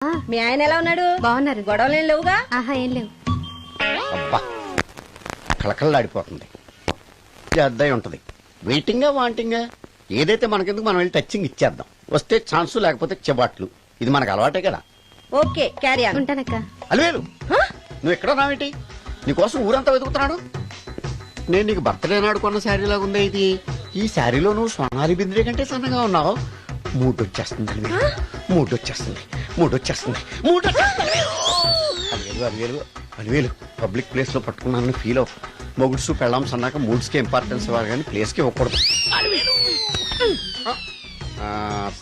మీ ఆయన ఎలా ఉన్నాడు? బాగున్నారు. గొడవలు ఏం లేవుగా? ఆహా, ఏం లేవు. అబ్బా కళకళలాడిపోతుంది. అద్దయి ఉంటది. వెయిటింగా వాంటింగా ఏదైతే మనకెందుకు మనం వెళ్ళి టచ్చింగ్ ఇచ్చేద్దాం. వస్తే ఛాన్సు లేకపోతే చెబాట్లు. ఇది మనకు అలవాటే కదా. Okay, carry on. ఉంటానక్క. అలివేలు నువ్వు ఎక్కడ రావేంటి? నీకోసం ఊరంతా వెతుకుతున్నాడు. నేను నీకు బర్త్డే నాడు కొన్న శారీ లాగా ఉందే ఇది. ఈ శారీలో నువ్వు సోనాలి బింద్రే కంటే సన్నగా ఉన్నావు. మూడొచ్చేస్తుంది అలివేలు, మూడొచ్చేస్తుంది, మూడొచ్చేస్తుంది, మూడొచ్చేస్తుంది. అలివేలు అలివేలు అలివేలు పబ్లిక్ ప్లేస్ లో పట్టుకున్నానని ఫీల్ అవ్వ. మొగుడ్సు పెళ్ళాం సన్నాక మూడ్స్ కి ఇంపార్టెన్స్ ఇవ్వాలి కానీ ప్లేస్ కి ఇవ్వకూడదు.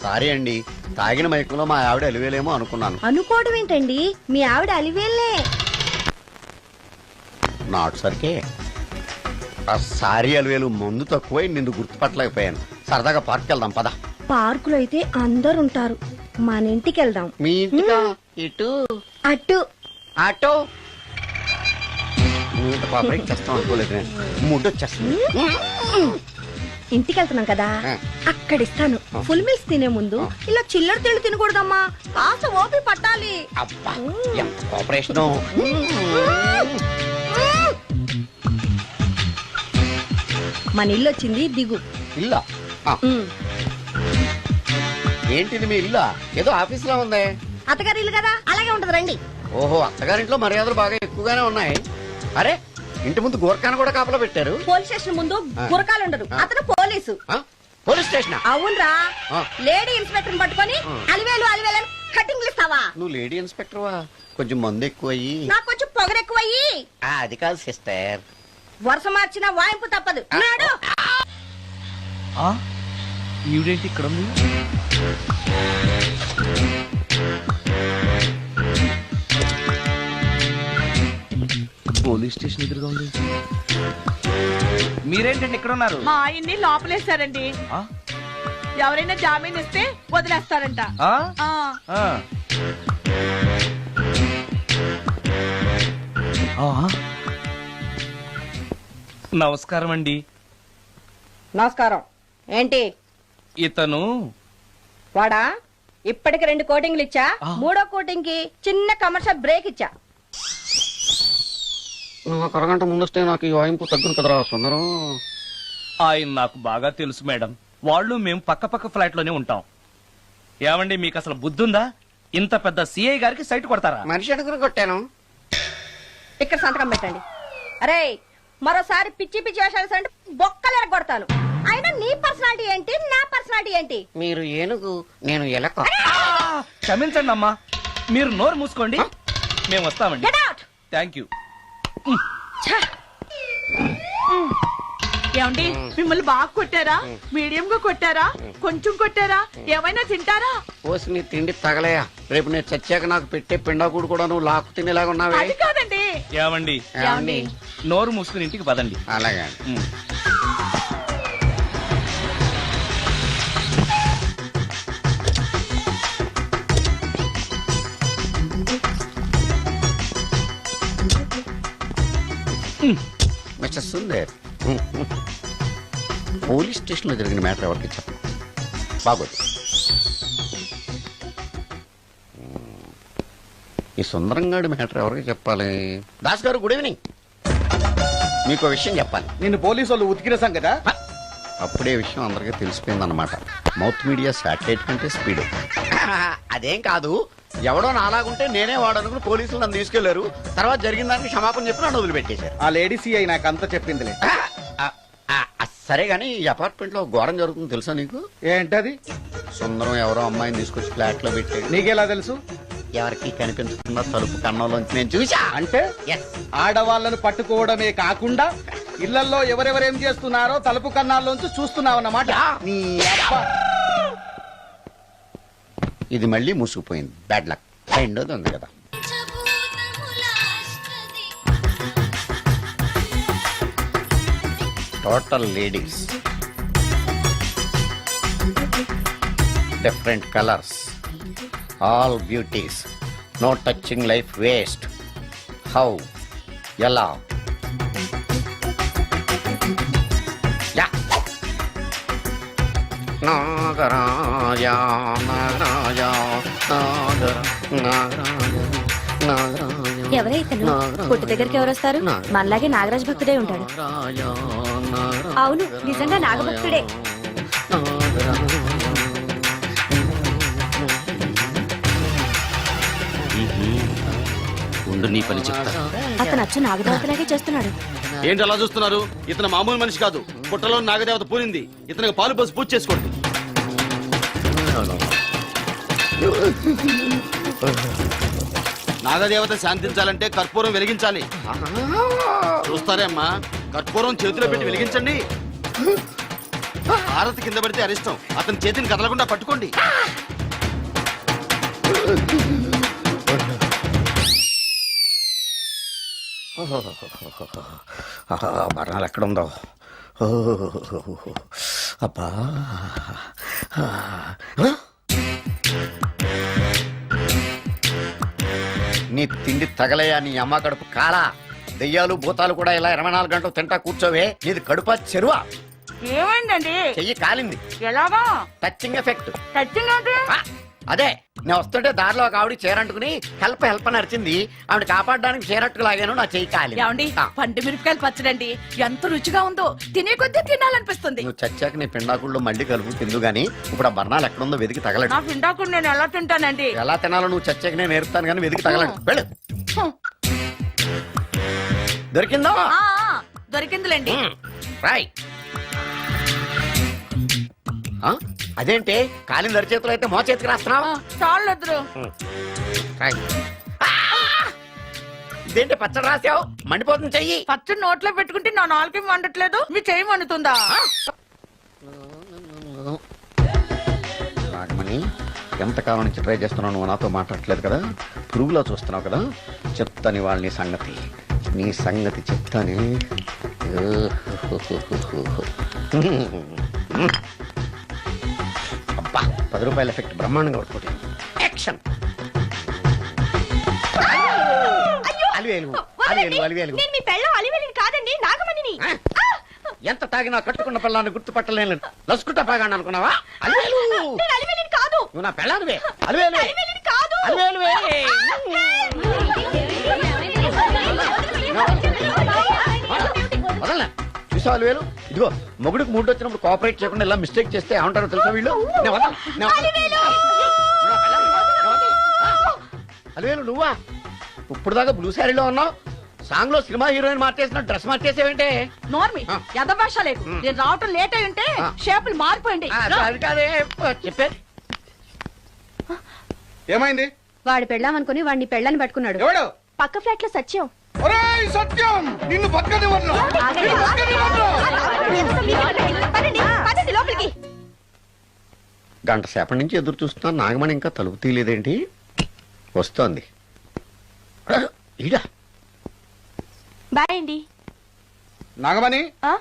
సారీ అండి, తాగిన మైకంలో మా ఆవిడ అలివేలేమో అనుకున్నాను. అనుకోవడం ఏంటండి, మీ ఆవిడ అలివేలే. నాటు సరికే సారీ అలివేలు, మందు తక్కువై నిన్ను గుర్తుపట్టలేకపోయాను. సరదాగా పార్క్ వెళ్దాం పద. పార్కులో అయితే అందరు ఉంటారు, మన ఇంటికి వెళ్దాం. మీ ఇంటికా? ఇటు అటు ఆటో పాపరేట్ చేస్తాం అనుకోలేదు నేను. మూడొచ్చేస్తుంది. ఇంటికి వెళ్తున్నాం కదా, అక్కడ ఇస్తాను. ఫుల్ మీల్స్ తినే ముందు ఇలా చిల్లర తిళ్ళు తినకూడదమ్మా, కాస్త ఓపి పట్టాలి. అబ్బా ఎంత కోఆపరేషన్. మన ఇల్లు వచ్చింది, దిగు. ఇల్లా? ఏంటిది మీ ఇల్లా? ఏదో ఆఫీస్ లో ఉంది. అత్తగారి ఇల్లు కదా, అలాగే ఉంటది, రండి. ఓహో, అత్తగారింట్లో మర్యాదలు బాగా ఎక్కువగానే ఉన్నాయి. అరే ఇంటి ముందు గోర్ఖాను కూడా కాపలా పెట్టారు. పోలీస్ స్టేషన్ ముందు గురకాలు ఉండరు, అతను పోలీసు. Police station? అవునరా, లేడీ ఇన్స్పెక్టర్ పట్టుకొని అలివేలు అలివేలు కటింగ్లు ఇస్తావా? నువ్వు లేడీ ఇన్స్పెక్టర్ వా? కొంచెం మందు ఎక్కువయ్యి నాకు కొంచెం పొగరు ఎక్కువయ్యి. అది కాదు సిస్టర్, వరుస మార్చిన వాయింపు తప్పదు. నాడు ఈవిడేంటి ఇక్కడ ఉంది? పోలీస్ స్టేషన్ ఎదురుగా ఉంది. మీరేంటండి ఇక్కడ ఉన్నారు? మా ఆయన్ని లోపలేస్తారండి. ఎవరైనా జామీన్ ఇస్తే వదిలేస్తారంట. నమస్కారం అండి. నమస్కారం. ఏంటి ఇతను? వాడా, ఇప్పటికి 2 కోటింగ్లు ఇచ్చా, 3వ కోటింగ్ కి చిన్న కమర్షియల్ బ్రేక్ ఇచ్చా. ఒక అరగంట ముందొస్తే నాకు ఈ వాయింపు తగ్గును కదరా సుందరం. ఆయన నాకు బాగా తెలుసు మేడం. వాళ్ళు మేము పక్క పక్క ఫ్లాట్ లోనే ఉంటాం. ఏమండి, మీకు అసలు బుద్ధుందా? ఇంత పెద్ద సిఐ గారికి సైట్ కొడతారా? మనిషి అడుగురు కొట్టాను. ఇక్కడ సంతకం పెట్టండి. అరే, మరోసారి పిచ్చి పిచ్చి వేషాలు అంటే బొక్కలు ఎరగొడతాను. అయినా నీ పర్సనాలిటీ ఏంటి, నా పర్సనాలిటీ ఏంటి? మీరు ఏనుగు, నేను ఎలక. క్షమించండి అమ్మా, మీరు నోరు మూసుకోండి, మేము వస్తామండి. Get out! Thank you. ఏమండి, మిమ్మల్ని బాగా కొట్టారా, మీడియం గా కొట్టారా, కొంచెం కొట్టారా, ఏమైనా తింటారా? పోసి నీ తిండి తగలయా. రేపు నేను చచ్చాక నాకు పెట్టే పిండాకుడు కూడా నువ్వు లాక్కు తినేలాగా ఉన్నావే. అది కాదండి. ఏమండి, నోరు మూసుకుని ఇంటికి పదండి. అలాగే. మిస్టర్ సుందర్, పోలీస్ స్టేషన్ లో జరిగిన మ్యాటర్ ఎవరికి చెప్పండి. బాగోదు. ఈ సుందరంగాడి మ్యాటర్ ఎవరికి చెప్పాలి? దాస్ గారు, గుడ్ ఈవినింగ్. మీకు విషయం చెప్పాలి. నిన్ను పోలీసు వాళ్ళు ఉతికిరేసాం కదా. అప్పుడే విషయం అందరికీ తెలిసిపోయిందన్నమాట. మౌత్ మీడియా శాటిలైట్ కంటే స్పీడ్. అదేం కాదు, ఎవడో నాలాగుంటే నేనే వాడనుకుని పోలీసులు నన్ను తీసుకెళ్లారు. తర్వాత జరిగిన దానికి క్షమాపణ చెప్పి నన్ను వదిలిపెట్టేశారు. ఆ లేడీ సిఐ నాకు అంతా చెప్పిందిలే. సరే గానీ ఈ అపార్ట్మెంట్ లో ఘోరం జరుగుతుంది తెలుసా నీకు? ఏంటది? సుందరం ఎవరో అమ్మాయిని తీసుకొచ్చి ఫ్లాట్ లో పెట్టి. నీకెలా తెలుసు? ఎవరికి కనిపించకుండా తలుపు కన్నంలోంచి నేను చూసా. అంటే ఆడవాళ్లను పట్టుకోవడమే కాకుండా ఇళ్లలో ఎవరెవరేం చేస్తున్నారో తలుపు కన్నాల్లోంచి చూస్తున్నావన్నమాట. నీ అబ్బా, ఇది మళ్ళీ మూసుకుపోయింది. Bad luck. రెండోది ఉంది కదా. Total ladies, different colours, all beauties, no touching life waste. How, ఎలా? నాగరాజా నాగరాజా నాగరా ఎవరే ఇతను పుట్టు దగ్గరికి ఎవరు వస్తారు మనలాగే నాగరాజ్ భక్తుడే ఉంటాడు అవును నిజంగా నాగభక్తుడే ఉండు నీ పని చెప్తా. అతను అచ్చు నాగదేవతలాగే చేస్తున్నాడు ఏంటి అలా చూస్తున్నారు? ఇతను మామూలు మనిషి కాదు. పుట్టలో నాగదేవత పూరింది. ఇతనికి పాలు పోసి పూజ చేసుకోండి. నాగదేవత శాంతించాలంటే కర్పూరం వెలిగించాలి. చూస్తారే అమ్మా, కర్పూరం చేతిలో పెట్టి వెలిగించండి. హారతి కింద పడితే అరిష్టం. అతని చేతిని కదలకుండా పట్టుకోండి. మరణాలు ఎక్కడుందో అబ్బా నీ తిండి తగలయా నీ అమ్మ కడుపు కాలా దెయ్యాలు భూతాలు కూడా ఇలా 24 గంటలు తింటా కూర్చోవే నీది కడుపా చెరువా ఏమైందండి చెయ్యి కాలింది ఎలాగా టచింగ్ ఎఫెక్ట్ టచింగ్ అంటే అదే నేను వస్తుంటే దారిలో ఒక ఆవిడ చీరంటుకుని హెల్ప్ అని అరిచింది ఆవిడ కాపాడడానికి చీరట్టుకు లాగాను నా చెయ్యి కాలి ఏమండి పండు మిరపకాయలు పచ్చడండి ఎంత రుచిగా ఉందో తినే కొద్దీ తినాలనిపిస్తుంది. నువ్వు చచ్చాక నీ పిండాకుళ్ళు మళ్ళీ కలుపు తిందు గానీ ఇప్పుడు ఆ బర్ణాలు ఎక్కడుందో వెతికి తగలడు నా పిండాకుడు నేను ఎలా తింటానండి? ఎలా తినాలో నువ్వు చచ్చాక నేను నేర్పుతాను కానీ వెతికి తగలడు వెళ్ళు దొరికిందో ఆ, దొరికిందిలేండి. రాయ్ అదేంటి కాలింది అరిచేతులు అయితే మో చేతికి రాస్తున్నావు చాలు వద్దురు. రాయ్. ఆ! ఇదేంటి పచ్చడి రాసావు మండిపోతుంది చెయ్యి పచ్చడి నోట్లో పెట్టుకుంటే నా నాలుగు వండట్లేదు మీ చెయ్యి వండుతుందా? నాగమణి ఎంతకాలం నుంచి ట్రై చేస్తున్నావు నువ్వు నాతో మాట్లాడట్లేదు కదా పురుగులో చూస్తున్నావు కదా చెప్తాను వాళ్ళ నీ సంగతి చెప్తానే అబ్బా 10 రూపాయల ఎఫెక్ట్ బ్రహ్మాండంగా కొట్టుకోండి యాక్షన్ అలివేలు అలివేలు అలివేలు నేను మీ పెళ్ళం అలివేలిని కాదండి నాగమణిని. ఎంత తాగినా కట్టుకున్న పిల్లాన్ని గుర్తుపట్టలేను లసుకుంటా పాగాను అనుకున్నావా అలివేలు నేను అలివేలిని కాదు. నువ్వు నా పిల్లానివే అలివేలు అలివేలిని కాదు. అలివేలువే వదలనా చూసావు అలివేలు ఇదిగో మొగుడికి మూడు వచ్చినప్పుడు కోఆపరేట్ చేయకుండా ఇలా మిస్టేక్ చేస్తే ఏమంటారో తెలుసా వీళ్ళు నేను వదలను, నేను వదలను. నువ్వు నా పిల్లానివి. నేను వదలను. అలివేలు నువ్వా ఇప్పుడు దాకా బ్లూ శారీలో ఉన్నావు సాంగ్ లో సినిమా హీరోయిన్ మార్చేసిన డ్రెస్ మార్చేసేవంటే నోర్మి యథభాష లేదు. నేను రావటం లేట్ అయి ఉంటే షేపులు మారిపోయింది. అది కాదే చెప్పే ఏమైంది? వాడి పెళ్ళాం అనుకుని వాడిని పెళ్ళని పట్టుకున్నాడు. ఎవడు? పక్క ఫ్లాట్ లో సత్యం. ఒరేయ్ సత్యం, నిన్ను పక్కనివ్వను. పదండి లోపలికి. గంట సేపటి నుంచి ఎదురు చూస్తున్నా నాగమణి ఇంకా తలుపు తీయలేదేంటి వస్తోంది ఈడా బాయ్ అండి. నాగమణి ఆ?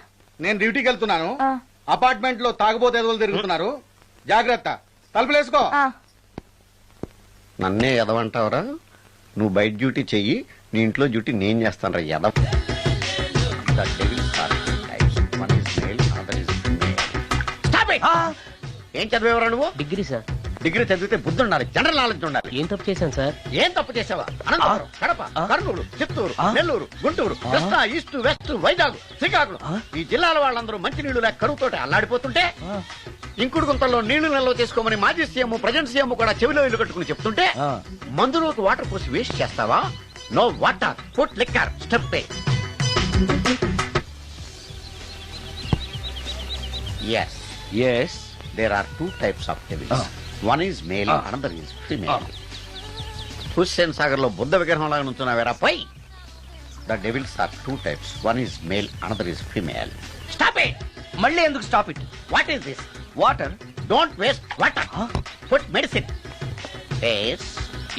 నేను డ్యూటీకి వెళ్తున్నాను. ఆ. అపార్ట్మెంట్ లో తాగుబోతు ఎదవలు తిరుగుతున్నారు. జాగ్రత్త, తలుపులేసుకో. ఆ. నన్నే ఎదవంటావురా నువ్వు బయట డ్యూటీ చెయ్యి నీ ఇంట్లో డ్యూటీ నేను చేస్తాను రా ఎదవ ఏం చదివేవరా నువ్వు డిగ్రీ సార్. డిగ్రీ చదివితే బుద్ధి ఉండాలి జనరల్ నాలెడ్జ్ ఉండాలి ఏం తప్పు చేశాను సార్? ఏం తప్పు చేసావా అనంతపురం కడప కర్నూలు చిత్తూరు నెల్లూరు గుంటూరు కృష్ణా ఈస్ట్ వెస్ట్ వైజాగ్ శ్రీకాకుళం ఈ జిల్లాల వాళ్ళందరూ మంచినీళ్లు లేక కరువుతోటి అల్లాడిపోతుంటే ఇంకుడు గుంతల్లో నీళ్లు నిల్వ చేసుకోమని మాజీ సీఎం ప్రజెంట్ సీఎం కూడా చెవిలో ఇల్లు కట్టుకుని చెప్తుంటే మందులోకి వాటర్ పోసి వేస్ట్ చేస్తావా no water put liquor step yes yes there are two types of devils one is male another is female Hussain Sagar లో బుద్ధ విగ్రహం లాగా నుంచున్నావేరా పై the devils are two types one is male another is female stop it మళ్ళీ ఎందుకు stop it? what is this water. don't waste water put medicine yes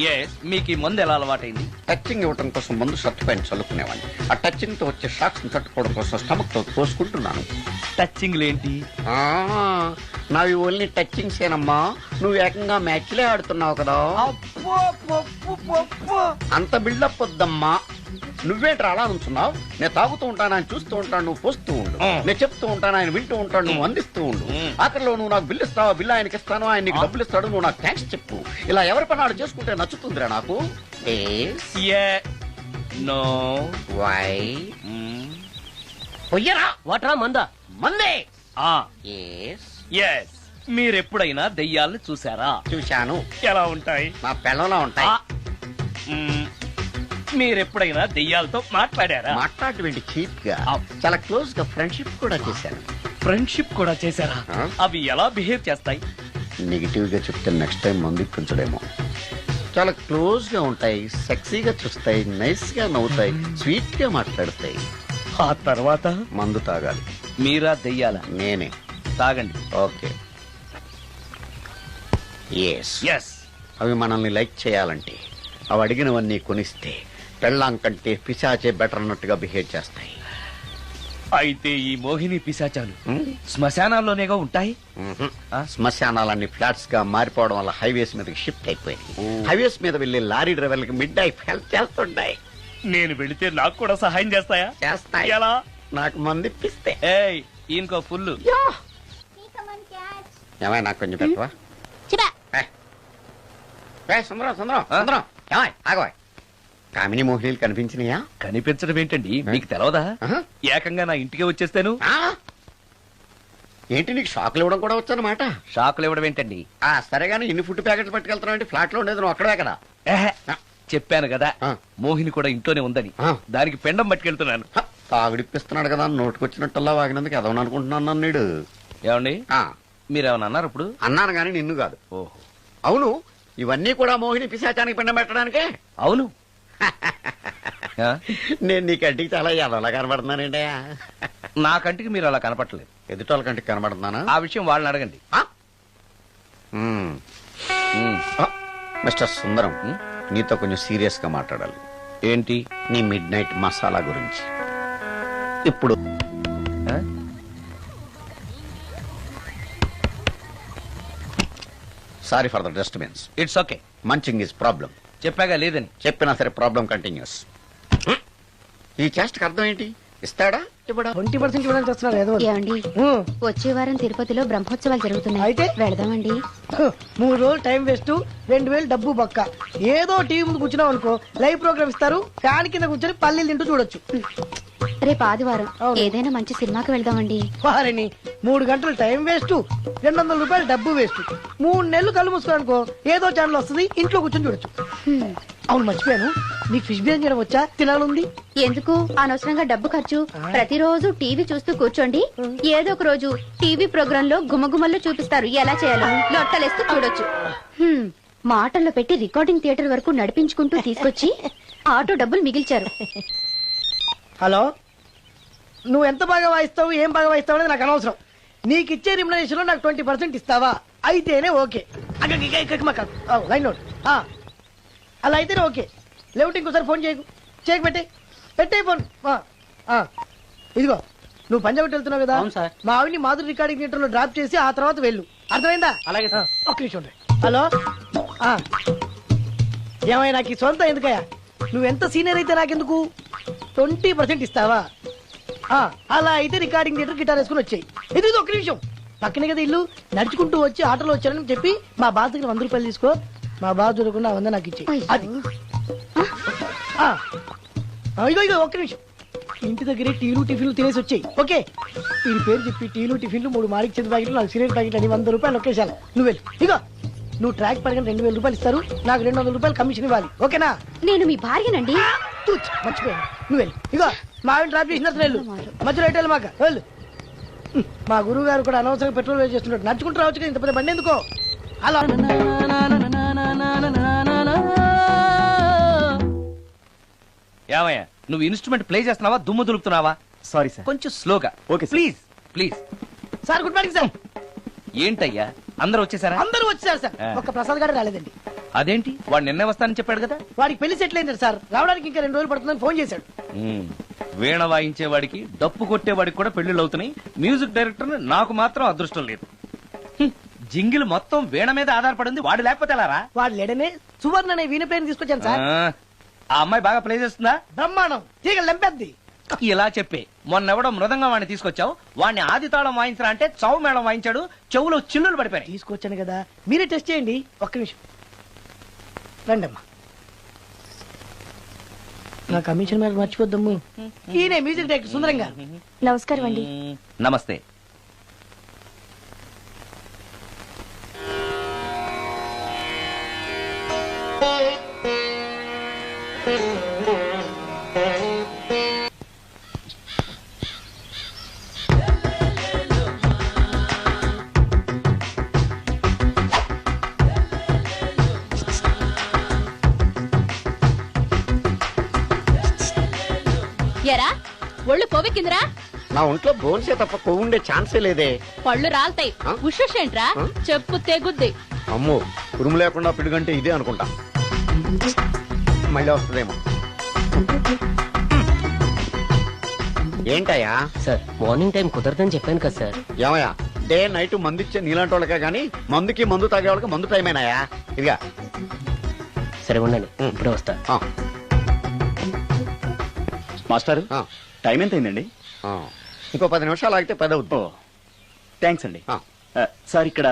yes మీకు ఈ మందు ఎలా అలవాటైంది? టచింగ్ ఇవ్వడం కోసం ముందు షర్ట్ పైన చల్లుకునేవాడిని ఆ టచింగ్ తో వచ్చే షాక్స్ ని తట్టుకోవడం కోసం స్టమక్ తో పోసుకుంటున్నాను టచింగ్ లేంటి? నావి ఓన్లీ టచింగ్స్ ఏనమ్మా నువ్వు ఏకంగా మ్యాచ్లే ఆడుతున్నావు కదా అంత బిల్డప్ వద్దమ్మా నువ్వేంట్రా అలా నుంచున్నావు? నేను తాగుతూ ఉంటాను, ఆయన చూస్తూ ఉంటాను, నువ్వు పోస్తూ ఉండు. నేను చెప్తూ ఉంటాను, ఆయన వింటూ ఉంటాడు, నువ్వు అందిస్తూ ఉండు. ఆఖరిలో నువ్వు నాకు బిల్లు ఇస్తావా, బిల్లు ఆయనకి ఇస్తాను, ఆయన నీకు డబ్బులు ఇస్తాడు, నువ్వు నాకు థ్యాంక్స్ చెప్పు. ఇలా ఎవరి పని ఆడు చేసుకుంటే నచ్చుతుందిరా నాకు. నో వై పొయ్యరా వాటరా మందా మందే. ఎస్ మీరెప్పుడైనా దెయ్యాల్ని చూసారా? చూశాను. ఎలా ఉంటాయి? మా పిల్లలా ఉంటాయి. మీరెప్పుడైనా దెయ్యాలతో మాట్లాడారా? మాట్లాడేటువంటి చీప్ గా చాలా క్లోజ్ గా ఫ్రెండ్షిప్ కూడా చేశాను. ఫ్రెండ్షిప్ కూడా చేశారా? అవి ఎలా బిహేవ్ చేస్తాయి? నెగిటివ్ గా చెప్తే నెక్స్ట్ టైం మందు ఇప్పించడేమో. చాలా క్లోజ్ గా ఉంటాయి, సెక్సీగా చూస్తాయి, నైస్ గా నవ్వుతాయి, స్వీట్ గా మాట్లాడతాయి. ఆ తర్వాత మందు తాగాలి. మీరా దెయ్యాల? నేనే. తాగండి. ఓకే. ఎస్. ఎస్. అవి మనల్ని లైక్ చేయాలంటే అవి అడిగినవన్నీ కొనిస్తే పెళ్ళాం కంటే పిశాచే బెటర్ అన్నట్టుగా బిహేవ్ చేస్తాయి. అయితే ఈ మోహిని పిశాచాలు శ్మశానాల్లోనేగా ఉంటాయి? శ్మశానాలన్నీ ఫ్లాట్స్ గా మారిపోవడం వల్ల హైవేస్ మీదకి షిఫ్ట్ అయిపోయింది. హైవేస్ మీద వెళ్లి లారీ డ్రైవర్లకి మిడ్ నైట్ హెల్ప్ చేస్తుంటాయి. నేను వెళితే నాకు కూడా సహాయం చేస్తాయా? చేస్తాయి. ఎలా? నాకు మంది ఇప్పిస్తే. ఏయ్ ఈయనకో ఫుల్. ఏమై నాకు కొంచెం పెట్టవా? సుందరం సుందరం సుందరం ఏమై ఆగవా? కామిని మోహినీలు కనిపించినాయా? కనిపించడం ఏంటండి, మీకు తెలవదా? ఏకంగా నా ఇంటికి వచ్చేస్తాను. ఏంటి నీకు షాకులు ఇవ్వడం కూడా వచ్చానమాట? షాకులు ఇవ్వడం ఏంటండి? సరేగాని ఇన్ని ఫుడ్ ప్యాకెట్లు పట్టుకెళ్తున్నావు? ఫ్లాట్ లో ఉండేది నువ్వు అక్కడే కదా. చెప్పాను కదా మోహిని కూడా ఇంట్లోనే ఉందని. దానికి పెండం పట్టుకెళ్తున్నాను. తాగుడిప్పిస్తున్నాడు కదా, నోటుకొచ్చినట్టల్లా వాగినందుకు ఎదవని అనుకుంటున్నాను నీడు. ఏమండి మీరేమన్నా అన్నారు ఇప్పుడు? అన్నాను గాని నిన్ను కాదు. ఓహో అవును, ఇవన్నీ కూడా మోహిని పిశాచానికి పిండం పెట్టడానికే. అవును. నేను నీ కంటికి చాలా ఎదవలా కనబడుతున్నానండి. నా కంటికి మీరు అలా కనపడలేదు. ఎదుటోళ్ళ కంటికి కనబడుతున్నానా? ఆ విషయం వాళ్ళని అడగండి. మిస్టర్ సుందరం, నీతో కొంచెం సీరియస్ గా మాట్లాడాలి. ఏంటి? నీ మిడ్ నైట్ మసాలా గురించి. ఇప్పుడు sorry for the disturbance. It's okay. Munching is problem. చెప్పాగా లేదని. చెప్పినా సరే ప్రాబ్లం కంటిన్యూస్. ఈ చేష్టకి అర్థం ఏంటి? ఇస్తాడా ఇవ్వడా? 20% ఇవ్వడానికి వస్తున్నారు ఏదో. ఏమండి వచ్చే వారం తిరుపతిలో బ్రహ్మోత్సవాలు జరుగుతున్నాయి. అయితే? వెళదామండి. 3 రోజులు టైం వేస్ట్, 2000 డబ్బు బొక్క. ఏదో టీవీ ముందు కూర్చున్నావు అనుకో, లైవ్ ప్రోగ్రామ్ ఇస్తారు, ఫ్యాన్ కింద కూర్చొని పల్లీలు తింటూ చూడొచ్చు. రేపు ఆదివారం ఏదైనా మంచి సినిమాకి వెళ్దామండి. వారిని 3 గంటలు టైం వేస్ట్, 200 రూపాయలు డబ్బు వేస్ట్. 3 నెలలు కళ్ళు మూసుకోనుకో, ఏదో ఛానల్ వస్తుంది, ఇంట్లో కూర్చొని చూడొచ్చు. అవును మర్చిపోయాను, నీకు ఫిష్ బిర్యానీ చేయడం వచ్చా? తినాలుంది. ఎందుకు అనవసరంగా డబ్బు ఖర్చు? ప్రతిరోజు టీవీ చూస్తూ కూర్చోండి, ఏదో ఒక రోజు టీవీ ప్రోగ్రామ్ లో గుమగుమల్లో చూపిస్తారు ఎలా చేయాలో. లొట్టలేస్తూ చూడొచ్చు. మాటల్లో పెట్టి రికార్డింగ్ థియేటర్ వరకు నడిపించుకుంటూ తీసుకొచ్చి ఆటో డబ్బులు మిగిల్చారు. హలో, నువ్వు ఎంత బాగా వాయిస్తావు, ఏం బాగా వాయిస్తావు అనేది నాకు అనవసరం. నీకు ఇచ్చే రిమ్యునరేషన్ లో నాకు 20% ఇస్తావా? అయితేనే ఓకే. Line note. అలా అయితేనే ఓకే. లేవుటి ఇంకోసారి ఫోన్ చేయకు. పెట్టే ఫోన్. ఇదిగో నువ్వు పంజాబ్ వెళ్తున్నావు కదా, మా ఆవిని మాధురి రికార్డింగ్ థియేటర్ లో డ్రాప్ చేసి ఆ తర్వాత వెళ్ళు. అర్థమైందా? అలాగే. ఒక్క నిమిషం ఉండు. హలో, ఏమయ్య నాకు ఈ సొంత ఎందుకయ్యా? నువ్వెంత సీనియర్ అయితే నాకెందుకు? 20% ఇస్తావా? అలా అయితే రికార్డింగ్ థియేటర్ గిటార్ వేసుకుని వచ్చాయి. ఇది ఒక్క నిమిషం. పక్కనే కదా ఇల్లు, నడుచుకుంటూ వచ్చి ఆటోలో వచ్చారని చెప్పి మా బాస్ దగ్గర 100 రూపాయలు తీసుకో. మా బాస్ దొరకకుండా 100 నాకు ఇచ్చి. అది ఇగో ఒక్క నిమిషం. ఇంటి దగ్గరే టీలు టిఫిన్లు తినేసి వచ్చాయి. ఓకే, వీడి పేరు చెప్పి టీలు టిఫిన్లు 3 మారికి చెంది ప్యాకెట్లు, 4 సిగరెట్ ప్యాకెట్లు అని 100 రూపాయలు ఒకేసారి. నువ్వు వెళ్ళు. ఇగో నువ్వు ట్రాక్ పడగానే 2000 రూపాయలు ఇస్తారు, నాకు 200 రూపాయలు కమిషన్ ఇవ్వాలి. ఓకేనా? నేను మీ భార్యనండి. మర్చిపోయాను. నువ్వు వెళ్ళు. ఇగో మా ఆవిడ డ్రాప్ చేసిన వెళ్ళు, మధ్యలో ఎట్టాలి మాకు వెళ్ళు. మా గురువు గారు కూడా అనవసరంగా పెట్రోల్ వేస్ట్ చేస్తున్నాడు. నడుచుకుంటూ రావచ్చు కదా, ఇంత పెద్ద బండి ఎందుకో. అలా ఏమయ్యా నువ్వు ఇన్స్ట్రుమెంట్ ప్లే చేస్తున్నావా, దుమ్ము దులుపుతున్నావా? Sorry sir. కొంచెం స్లోగా. Okay please please. Sir good morning sir. ఏంటయ్యా అందరూ వచ్చేసారా? అందరూ వచ్చారు సార్, ఒక్క ప్రసాద్ గారు రాలేదండి. అదేంటి, వాడు నిన్నే వస్తానని చెప్పాడు కదా. వాడికి పెళ్లి సెటిల్ అయింది సార్, రావడానికి ఇంకా 2 రోజులు పడుతుందని ఫోన్ చేశాడు. వీణ వాయించేవాడికి డప్పు కొట్టేవాడికి కూడా పెళ్లిళ్ళు అవుతున్నాయి. మ్యూజిక్ డైరెక్టర్ నాకు మాత్రం అదృష్టం లేదు. జింగిల్ మొత్తం వీణ మీద ఆధారపడింది, వాడు లేకపోతే ఎలారా? వాడు లేడనే సువర్ణ అనే వీణ ప్లేయర్ తీసుకొచ్చాను సార్. ఆ అమ్మాయి బాగా ప్లే చేస్తుందా? బ్రహ్మాండం తీగ లెంపెద్ది. ఇలా చెప్పి మొన్నెవడో మృదంగం వాడిని తీసుకొచ్చావు, వాడిని ఆది తాళం వాయించరా అంటే చౌ మేళం వాయించాడు, చెవులో చిల్లులు పడిపోయాయి. తీసుకొచ్చాను కదా, మీరే టెస్ట్ చేయండి. ఒక్క నిమిషం రండమ్మా. నా కమిషన్ మీద మర్చిపోద్దమ్ము. ఈయనే మ్యూజిక్ డైరెక్టర్ సుందరం గారు. నమస్కారం అండి. నమస్తే. ఎరా ఒళ్ళు కొవ్వెక్కిందిరా? నా ఒంట్లో బోన్సే తప్ప కొవ్వు ఉండే ఛాన్సే లేదే. పళ్ళు రాల్తాయి. ఆ? ఉషేంట్రా? ఆ? చెప్పు తెగుద్ది. అమ్మో, ఉరుము లేకుండా పిడుగంటే ఇదే అనుకుంటా. మళ్ళీ వస్తుందేమో. ఏంటయ్యా? సార్ మార్నింగ్ టైం కుదరదని చెప్పాను కదా సార్. ఏమయ్యా, డే నైట్ మందు ఇచ్చే నీలాంటి వాళ్ళకే గానీ మందుకి మందు తాగే వాళ్ళకి మందు టైం అయినాయా? ఇదిగా సరే ఉండండి, ఇప్పుడే వస్తా. ఆ, మాస్టర్ ఆ, టైం ఎంత అయిందండి? ఆ. ఇంకో 10 నిమిషాలు ఆగితే 10 అవుతుంది. థ్యాంక్స్ అండి. ఆ. సార్ ఇక్కడ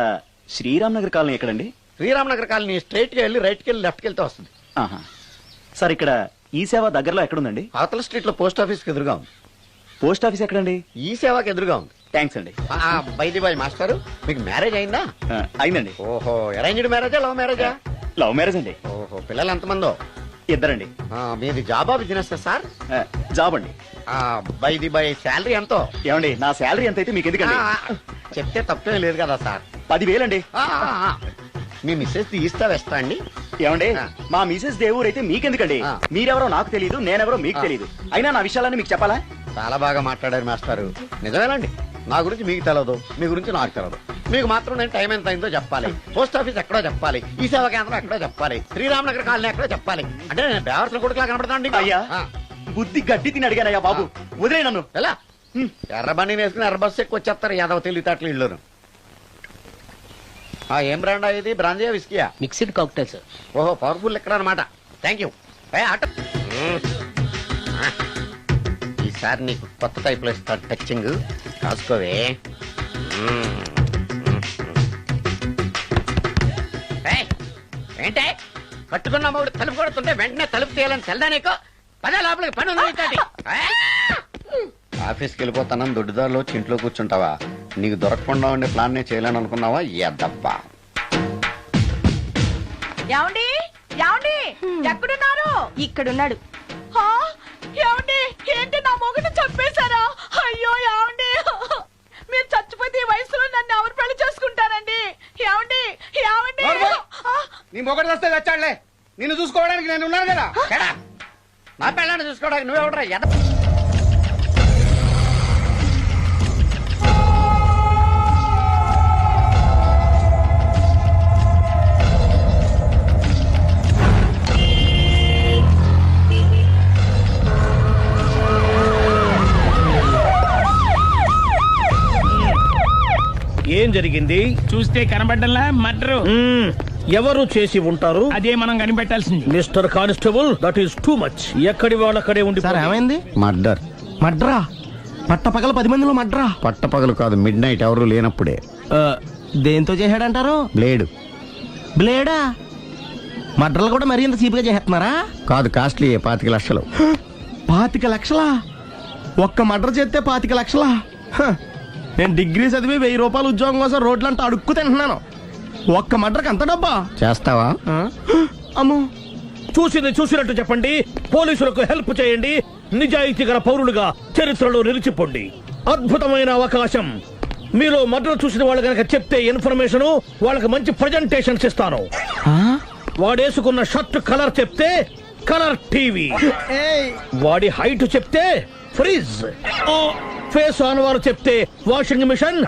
శ్రీరామ్ నగర్ కాలనీ ఎక్కడండి? శ్రీరామ్ నగర్ కాలనీ స్ట్రైట్ గా వెళ్ళి రైట్ కి వెళ్ళి లెఫ్ట్ కి వెళ్తే వస్తుంది. ఆహా. సార్ ఇక్కడ ఈ సేవ దగ్గరలో ఎక్కడుందండి? అవతల స్ట్రీట్ లో పోస్ట్ ఆఫీస్ కి ఎదురుగా ఉంది. పోస్ట్ ఆఫీస్ ఎక్కడండి? ఈ సేవకి ఎదురుగా ఉంది. థ్యాంక్స్ అండి. బైది బాయ్ మాస్టారు, మీకు మ్యారేజ్ అయిందా? అయిందండి. ఓహో, అరేంజ్డ్ మ్యారేజా లవ్ మ్యారేజా? లవ్ మ్యారేజ్ అండి. ఓహో, పిల్లలు ఎంతమందో? ఇద్దరండి. మీది జాబా బిజినెస్ సార్? జాబ్ అండి. బైది బాయ్ శాలరీ ఎంతో? ఏమండి, నా శాలరీ ఎంత అయితే మీకు ఎందుకండి? చెప్తే తప్పేం లేదు కదా సార్. 10,000 అండి. మీ మిస్సెస్ తీస్తా వేస్తా అండి. ఏమండి, ఆ. మా మిసెస్ దేవూర్ అయితే మీకెందుకండి? ఆ. మీరెవరో నాకు తెలియదు, నేనెవరో మీకు ఆ. తెలియదు. అయినా నా విషయాలన్నీ మీకు చెప్పాలా? చాలా బాగా మాట్లాడారు మాస్టారు. నిజమేనండి, నా గురించి మీకు తెలదు, మీ గురించి నాకు తెలదు. మీకు మాత్రం నేను టైం ఎంత అయిందో చెప్పాలి, పోస్ట్ ఆఫీస్ ఎక్కడో చెప్పాలి, ఈ సేవా కేంద్రం ఎక్కడో చెప్పాలి, శ్రీరామ్ నగర్ కాలనీ ఎక్కడో చెప్పాలి. అంటే నేను బేవర్స్ కొడుకులా కనబడతాండి. అయ్యా, బుద్ధి గడ్డి తిని అడిగానయ్యా బాబు, వదిలే నన్ను. ఎలా ఎర్ర బండి వేసుకుని ఎర్ర బస్సు ఎక్కువ వచ్చేస్తారు యాదవ తెలివితేటలు ఇల్లును. ఏం బ్రాండా ఇది? బ్రాంజియా విస్కియా? Mixed cocktail sir. ఓహో, పవర్ఫుల్ ఎక్కడ అనమాట. Thank you. ఆటో ఈసారి నీకు కొత్త టైప్ లో ఇస్తా టచ్చింగ్, కాసుకోవే. ఏంటే కట్టుకున్న మూడు తలుపు కొడుతుంటే వెంటనే తలుపు తీయాలని తెల్దా నీకు? పదే లోపలికి పని ఉంది. ఆఫీస్కి వెళ్ళిపోతానని దొడ్డిదారిలో ఇంట్లో కూర్చుంటావా? నీకు దొరకకుండా ఉండే ప్లాన్ నేను చేయలేను అనుకున్నావా? ఎద్దబ్బా. ఏమండి ఏమండి ఎక్కడున్నారు? ఇక్కడున్నాడు. హా? ఏమండి, ఏంటి నా మొగుడు చంపేశారా? అయ్యో ఏమండి, మీరు చచ్చిపోతే ఈ వయసులో నన్ను ఎవరు పెళ్లి చేసుకుంటారండి? ఏమండి ఏమండి? ఆ, నీ మొగడు వస్తే వచ్చాడులే, నిన్ను చూసుకోవడానికి నేను ఉన్నాను కదా. చెడా, నా పిల్లని చూసుకోవడానికి నువ్వెవడరా? ఎద ఏం జరిగింది? చూస్తే కనబడ్డంలా మర్డరు. ఎవరు చేసి ఉంటారు? అదే మనం కనిపెట్టాల్సింది. Mister constable, that is too much. ఎక్కడి వాళ్ళక్కడే ఉండి. ఏమైంది? మర్డర్. మడ్రా? పట్టపగల 10 మందిలో మడ్రా? పట్టపగలు కాదు, మిడ్ నైట్ ఎవరు లేనప్పుడే. దేంతో చేశాడంటారు? బ్లేడ్. బ్లేడా? మడ్రలు కూడా మరీ ఇంత చీప్ గా చేస్తున్నారా? కాదు, కాస్ట్లీ 25 లక్షలు. 25 లక్షలా? ఒక్క మడ్ర చేస్తే 25 లక్షలా? నేను డిగ్రీ చదివి 1000 రూపాయలు ఉద్యోగం కోసం రోడ్లంతా అడుక్కు తింటున్నాను. ఒక్క మడ్రకి అంత డబ్బా? చేస్తావా? అమ్మో, చూసింది చూసినట్టు చెప్పండి. పోలీసులకు హెల్ప్ చేయండి. నిజాయితీ గల పౌరులుగా చరిత్రలో నిలిచిపోండి. అద్భుతమైన అవకాశం. మీలో మర్డర్ చూసిన వాళ్ళు కనుక చెప్తే ఇన్ఫర్మేషన్, వాళ్ళకి మంచి ప్రజెంటేషన్స్ ఇస్తాను. వాడేసుకున్న షర్ట్ కలర్ చెప్తే కలర్ టీవీ, వాడి హైట్ చెప్తే ఫ్రిజ్, ఫేస్ ఆన్ వారు చెప్తే వాషింగ్ మిషన్,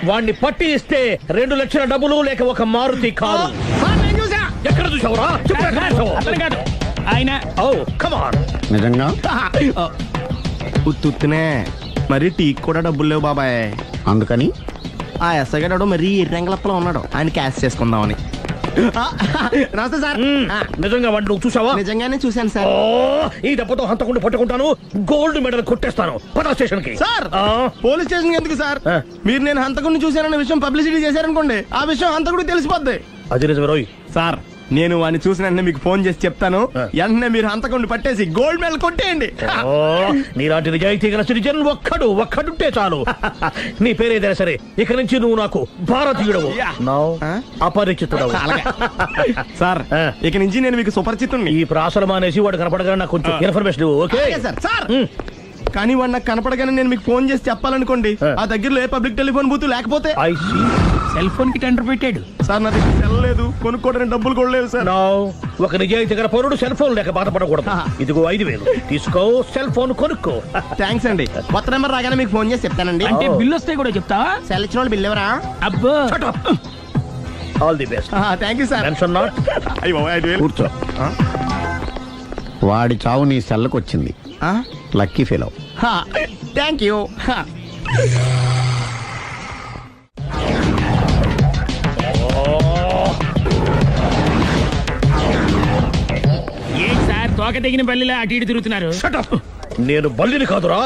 వాడిని పట్టి ఇస్తే 2 లక్షల డబ్బులు లేక ఒక మారుతి కారు. ఎక్కడ చూసావురా? అతను కాదు ఆయన. Oh come on. నిజంగా? ఉత్తునే మరి టీకి కూడా డబ్బులు లేవు బాబాయ్. అందుకని ఆ ఎస్ఐ గారు మరీ ఎర్రంగలప్పలో ఉన్నాడు, ఆయన క్యాష్ చేసుకుందామని. నమస్తే సార్. నిజంగా వాడిని నువ్వు చూసావా? నిజంగానే చూశాను సార్. ఓ, ఈ దెబ్బతో హంతకుండా పట్టుకుంటాను, గోల్డ్ మెడల్ కొట్టేస్తాను. పద స్టేషన్ కి. సార్ పోలీస్ స్టేషన్ ఎందుకు సార్? మీరు నేను హంతకుడిని చూశానన్న విషయం పబ్లిసిటీ చేశారనుకోండి, ఆ విషయం హంతకుడికి తెలిసిపోద్ది. అది నిజమే రోయ్. సార్ నేను వాడిని చూసిన వెంటనే మీకు ఫోన్ చేసి చెప్తాను. వెంటనే మీరు హంతకుడిని పట్టేసి గోల్డ్ మెడల్ కొట్టేయండి. ఓ, నీలాంటి నిజాయితీ గల సిటిజన్ ఒక్కడుంటే చాలు. నీ పేరేదైనా సరే ఇక నుంచి నువ్వు నాకు భారతీయుడవు, అపరిచితుడవు. సార్ ఇక నుంచి నేను మీకు సుపరిచితుణ్ణి. ఈ ప్రాసలు మానేసి వాడు కనపడగా నాకు కొంచెం ఇన్ఫర్మేషన్ ఇవ్వు, ఓకే? సార్ కానీ వాడు నాకు కనపడగానే నేను మీకు ఫోన్ చేసి చెప్పాలనుకోండి, ఆ దగ్గరలో ఏ పబ్లిక్ టెలిఫోన్ బూత్ లేకపోతే. I see. సెల్ ఫోన్ కి టెండర్ పెట్టాడు. సార్ నా దగ్గర సెల్ లేదు, కొనుక్కోవడానికి డబ్బులు కూడా లేవు సార్. ఒక నిజాయితీ గల పౌరుడు సెల్ ఫోన్ లేక బాధపడకూడదు. ఇదిగో 5,000 తీసుకో, సెల్ ఫోన్ కొనుక్కో. థ్యాంక్స్ అండి. కొత్త నెంబర్ రాగానే మీకు ఫోన్ చేసి చెప్తానండి. అంటే బిల్ వస్తే కూడా చెప్తావా? సెల్ ఇచ్చిన వాళ్ళు బిల్ ఎవరా? అబ్బో, all the best. Thank you sir. Tension not. కూర్చో. వాడి చావు నీ సెల్లకు వచ్చింది. Lucky fellow. Thank you. ఏంటి సార్ తోక తెగిన బల్లిలా అటు ఇటు తిరుగుతున్నారు? నేను బల్లిని కాదురా,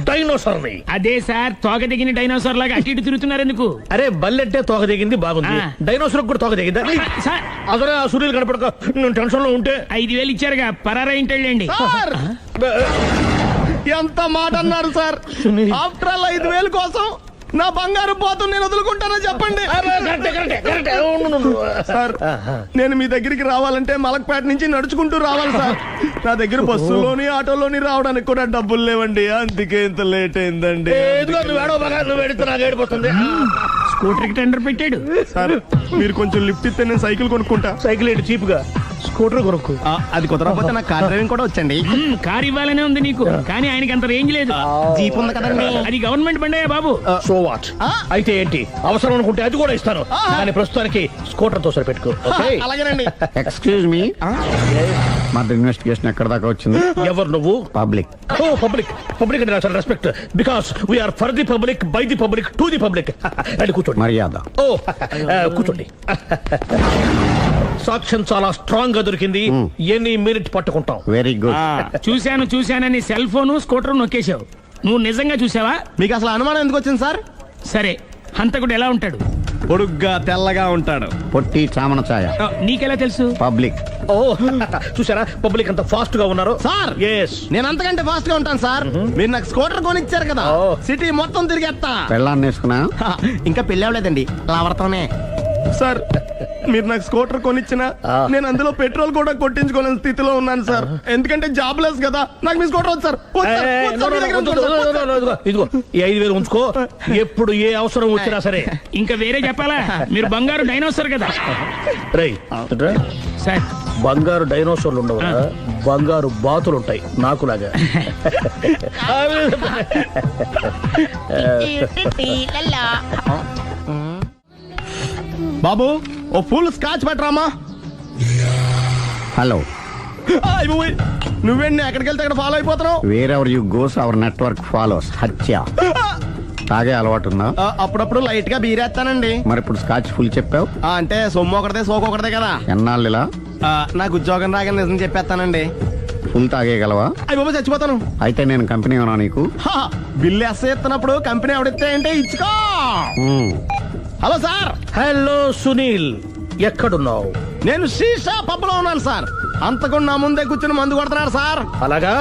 డైనోసార్ని. అదే సార్ తోక తెగిన డైనోసార్ లాగా అటు ఇటు తిరుగుతున్నారు ఎందుకు? అరే బల్లెట్టే తోక దిగింది బాగుంది, డైనోసార్ కూడా తోక దిగిందా? సార్ అదరే ఆ సూర్యులు కనపడక నేను టెన్షన్ లో ఉంటే 5,000 ఇచ్చారుగా, పరారా ఇంటండి. ఎంత మాట అన్నారు సార్? ఆఫ్టర్ ఆల్ 5,000 కోసం నా బంగారు పోతుంది నేను వదులుకుంటానో చెప్పండి. సార్ నేను మీ దగ్గరికి రావాలంటే మలక్పేట నుంచి నడుచుకుంటూ రావాలి సార్. నా దగ్గర బస్సులోని ఆటోలోని రావడానికి కూడా డబ్బులు లేవండి, అందుకే ఇంత లేట్ అయిందండి. స్కూటర్ కి టెండర్ పెట్టాడు. సార్ మీరు కొంచెం లిఫ్ట్ ఇస్తే నేను సైకిల్ కొనుక్కుంటా. సైకిల్ ఏంటి చీప్ గా, స్కూటర్ కొనుక్కు. అది కుదరకపోతే నాకు కార్ డ్రైవింగ్ కూడా వచ్చండి. కార్ ఇవ్వాలనే ఉంది నీకు, కానీ ఆయనకి అంత రేంజ్ లేదు. జీప్ ఉంది కదండి. అది గవర్నమెంట్ బండే బాబు. So what? అయితే ఏంటి, అవసరం అనుకుంటే అది కూడా ఇస్తాను, కానీ ప్రస్తుతానికి స్కూటర్ తో సరిపెట్టుకో. అలాగేనండి. ఎక్స్క్యూజ్ మీ, మర్డర్ ఇన్వెస్టిగేషన్ ఎక్కడ దాకా వచ్చింది? ఎవరు నువ్వు? పబ్లిక్. ఓ పబ్లిక్. పబ్లిక్ అంటే చాలా respect, because we are for the public, by the public, to the public. అది కూర్చోండి. మర్యాద. ఓ కూర్చోండి. సాక్ష్యం చాలా స్ట్రాంగ్ గా దొరికింది, ఎన్ని మినిట్ పట్టుకుంటాం. Very good. చూశానని సెల్ ఫోను స్కూటర్ నొక్కేశావు. నువ్వు నిజంగా చూసావా? మీకు అసలు అనుమానం ఎందుకు వచ్చింది సార్? సరే, హంతకుడు ఎలా ఉంటాడు? పొడుగ్గా తెల్లగా ఉంటాడు. పొట్టి చామన ఛాయ. నీకెలా తెలుసు? పబ్లిక్. ఓ చూసారా పబ్లిక్ అంత ఫాస్ట్ గా ఉన్నారు. సార్ ఎస్, నేను అంతకంటే ఫాస్ట్ గా ఉంటాను సార్. మీరు నాకు స్కూటర్ కొనిచ్చారు కదా, సిటీ మొత్తం తిరిగేస్తా. పెళ్ళాన్ని వేసుకున్నా? ఇంకా పెళ్ళి అవ్వలేదండి, లావర్తోనే. సార్ మీరు నాకు స్కూటర్ కొనిచ్చిన నేను అందులో పెట్రోల్ కూడా కొట్టించుకోలేని స్థితిలో ఉన్నాను సార్. ఎందుకంటే జాబ్ లెస్ కదా, నాకు మీ స్కూటర్ వద్దు సార్. ఇదిగో ఈ 5,000 ఉంచుకో, ఎప్పుడు ఏ అవసరం వచ్చినా సరే. ఇంకా వేరే చెప్పాలా? మీరు బంగారు డైనోసార్ కదా. రై సార్ బంగారు డైనోసార్లు ఉండవు, బంగారు బాతులు ఉంటాయి నాకులాగా. బాబు ఓ ఫుల్ స్కాచ్ పట్టరామా. హలో. నువ్వేంటి ఎక్కడికి వెళ్తే అక్కడ ఫాలో అయిపోతున్నావు? Wherever you goes our network follows. హత్య. తాగే అలవాటు ఉందా? అప్పుడప్పుడు లైట్ గా బీరేస్తానండి. మరి ఇప్పుడు స్కాచ్ ఫుల్ చెప్పావు అంటే సొమ్ము ఒకటిదే సోకు ఒకటిదే కదా. ఎన్నాళ్ళు ఇలా? నాకు ఉద్యోగం రాగానే నిజం చెప్పేస్తానండి. ఫుల్ తాగేయగలవా? అయ్యి బాబు చచ్చిపోతాను. అయితే నేను కంపెనీ ఉన్నా నీకు? బిల్లు ఎస్ఐ ఎత్తున్నప్పుడు కంపెనీ ఎవడిస్తే అంటే ఇచ్చుకో. Hello sir. హలో సునీల్, ఎక్కడున్నావు? నేను శీషా పబ్ లో ఉన్నాను సార్. అంతకుండా నా ముందే కూర్చుని మందు కొడుతున్నాడు సార్. అలాగా,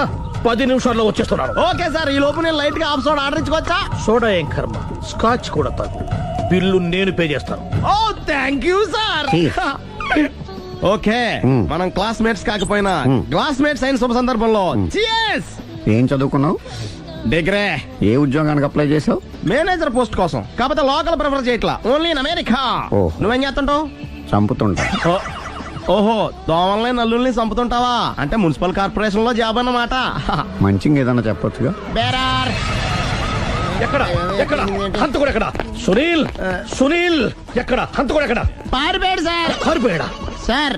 10 నిమిషాల్లో వచ్చేస్తున్నాను. ఓకే సార్, ఈ లోపు నేను లైట్ గా హాఫ్ సోడా ఆర్డర్ ఇచ్చుకోవచ్చా? సోడా ఏం కర్మ, స్కాచ్ కూడా తాగు, బిల్లు నేను పే చేస్తాను. ఓ థ్యాంక్ యూ సార్. ఓకే, మనం క్లాస్మేట్స్ కాకపోయినా క్లాస్మేట్స్ అయిన శుభ సందర్భంలో cheers. ఏం చదువుకున్నావు? డిగ్రీ. ఏ ఉద్యోగానికి అప్లై చేసావు? మేనేజర్ పోస్ట్ కోసం, కాకపోతే లోకల్ ప్రిఫర్ చేయట్లా, ఓన్లీ ఇన్ అమెరికా. నువ్వేం చేస్తుంటావు? చంపుతుంటా. ఓహో, దోమల్ని నల్లుల్ని చంపుతుంటావా? అంటే మున్సిపల్ కార్పొరేషన్ లో జాబ్ అన్నమాట. మంచిగా ఏదన్నా చెప్పొచ్చుగా. బేరార్. ఎక్కడ ఎక్కడ హంతకుడు ఎక్కడ? సునీల్, సునీల్ ఎక్కడ? హంతకుడు ఎక్కడ? పారిపోయాడు సార్. పారిపోయాడా? సార్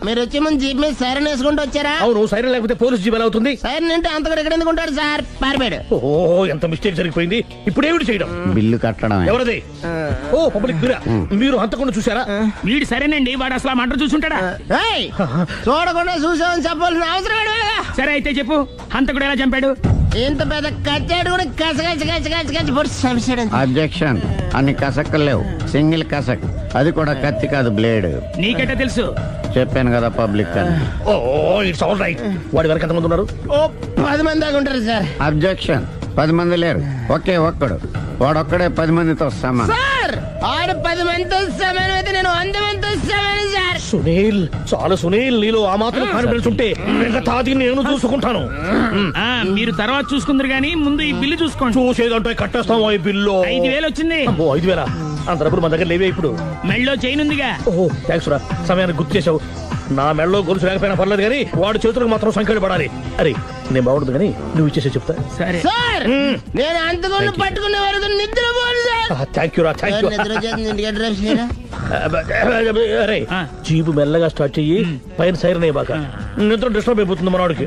మీరు వచ్చే ముందు జీప్ మీద సైరన్ వేసుకుంటూ వచ్చారా? అవును, సైరన్ లేకపోతే పోలీస్ జీవన్ అవుతుంది. సైరన్ అంటే అంత కూడా ఎక్కడ ఎందుకు ఉంటాడు సార్? పారిపోయాడు. ఓ ఎంత మిస్టేక్ జరిగిపోయింది. ఇప్పుడు ఏమిటి చేయడం? బిల్లు కట్టడం. ఎవరది? ఓ పబ్లిక్ మీరా? మీరు హంతకుండా చూసారా? వీడు సరేనండి, వాడు అసలు ఆ మంట చూసుంటాడా? ఏయ్, చూడకుండా చూసామని చెప్పాల్సిన అవసరం ఏంటి వీళ్ళగా? సరే అయితే చెప్పు, హంతకుడు ఎలా చంపాడు? ఇంత పెద్ద కచ్చాడు కూడా కచ్చ పొడి చంపేశాడు. అబ్జెక్షన్. అన్ని కసక్కలు లేవు, సింగిల్ కసక్. అది కూడా కత్తి కాదు, బ్లేడ్. నీకెట్టా తెలుసు? చెప్పాను కదా పబ్లిక్ అని. Oh it's all right. వాడి వరకు ఎంతమంది ఉన్నారు? ఓ 10 మంది దాకా ఉంటారు సార్. అబ్జెక్షన్. 10 మంది లేరు, ఒకే ఒక్కడు. వాడొక్కడే 10 మందితో సమానం. సార్ ఆడు 10 మందితో సమానం అయితే నేను 100 మందితో సమానం సార్. సునీల్, చాలా సునీల్, నీలో ఆ మాత్రం కాన్ఫిడెన్స్ ఉంటే మిగతాది నేను చూసుకుంటాను. ఆ, మీరు తర్వాత చూసుకుందరు గానీ ముందు ఈ బిల్లు చూసుకోండి. చూసేదంటే కట్టేస్తాం ఈ బిల్లు. 5,000 వచ్చింది. అమ్మో 5,000? అంత డబ్బులు మన దగ్గర లేవే ఇప్పుడు. మెళ్ళో చైన్ ఉందిగా. ఓహో థ్యాంక్స్ రా, సమయానికి గుర్తు చేసావు. నా మెడలో గొలుసు లేకపోయినా పర్లేదు కానీ వాడి చేతులకు మాత్రం సంఖ్యలు పడాలి. అరే నేను బాగుంటుంది కానీ నువ్వు ఇచ్చేసే చెప్తా. సరే సార్ నేను అంతకుండా పట్టుకునే వరకు నిద్రపోను సార్. థ్యాంక్ యూ రా, థ్యాంక్ యూ. నిద్ర వచ్చేస్తుంది, ఇంటికి అడ్రస్ చేయరా? అరే జీపు మెల్లగా స్టార్ట్ చెయ్యి, పైన సైరన్ అయ్యాక నిద్ర డిస్టర్బ్ అయిపోతుంది మనవాడికి.